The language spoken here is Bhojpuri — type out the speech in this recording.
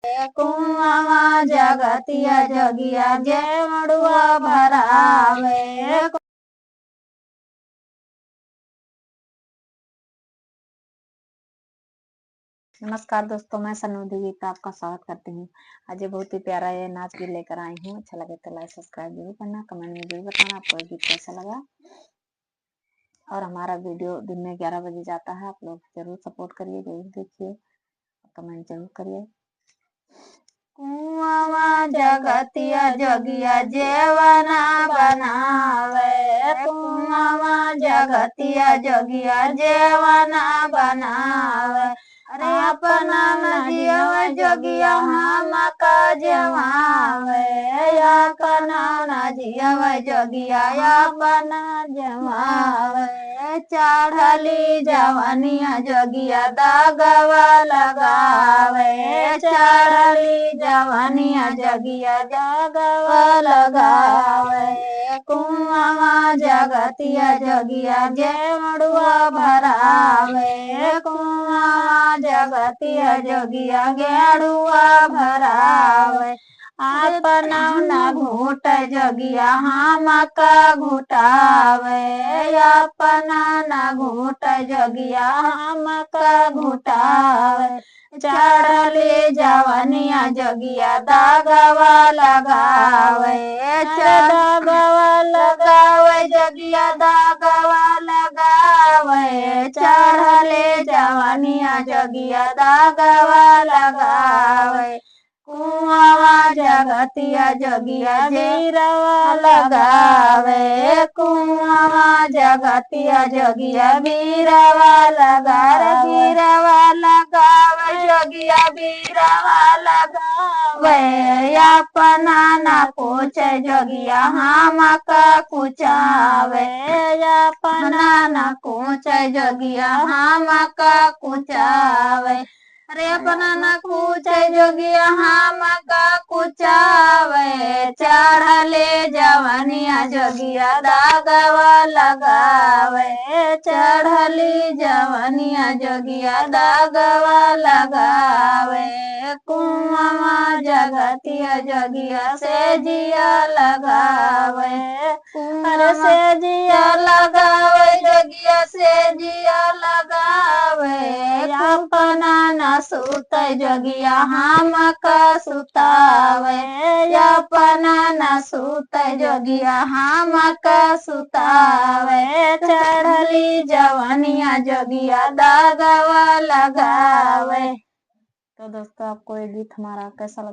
कुआवा जगतिया जोगिया जेवड़ुआ भरावे। नमस्कार दोस्तों, मैं सनोदी गीता आपका स्वागत करती हूँ। आज ये बहुत ही प्यारा ये नाच गीत लेकर आई हूँ। अच्छा लगे तो लाइक सब्सक्राइब जरूर करना, कमेंट में जरूर बताना आपको ये गीत कैसा लगा। और हमारा वीडियो दिन में 11 बजे जाता है, आप लोग जरूर सपोर्ट करिए, जरूर देखिए, कमेंट जरूर करिए। कुआवा जगतिया जोगिया जेवना बनावे, कुआवा जगतिया जोगिया जेवना बनावे। अरे अपना नजियव जोगिया हम का जमावे, अपना नजियव जोगिया अपना जमावे। चढ़ली जवनिया जोगिया दागवा लगावे, चढ़ली जवनिया जोगिया दागवा लगावे। कुआवा जगतिया जोगिया जेवड़ुआ भरावे, कुआवा जगतिया जोगिया गेड़ुआ भरावे। अपना न घूट जोगिया हम का घुटावे, अपना न घूट जोगिया हम का घुटावे। चढ़ली जवनिया जोगिया दागवा लगावे, दागवा लगावे जोगिया दागवा लगावे। चढ़ले जवनिया जोगिया दागवा लगावे। कुआवा जगतिया जोगिया बीरवा लगावे, कुआवा जगतिया जोगिया बीरवा लगावे, बीरवा लगावे जोगिया बीरवा लगावे। अपना न पूछ जोगिया हम का कुचावे, अपना न पूछ जोगिया हम का कुचावे। अरे अपना न कुछ जोगिया हम का कुचावे। चढ़ले जवनिया जोगिया दागवा लगावे, चढ़ली जवनिया जोगिया दागवा लगावे। कुआवा जगतिया जोगिया से जिया लगावे, अरे से जिया लगावे जोगिया से जिया लगावे। अपना न सुत जोगिया हम का सुतावे, अपना न सुत जोगिया हम का सुतावे। चढ़ली जवनिया जोगिया दागवा लगावे। तो दोस्तों, आपको ये गीत हमारा कैसा लगा?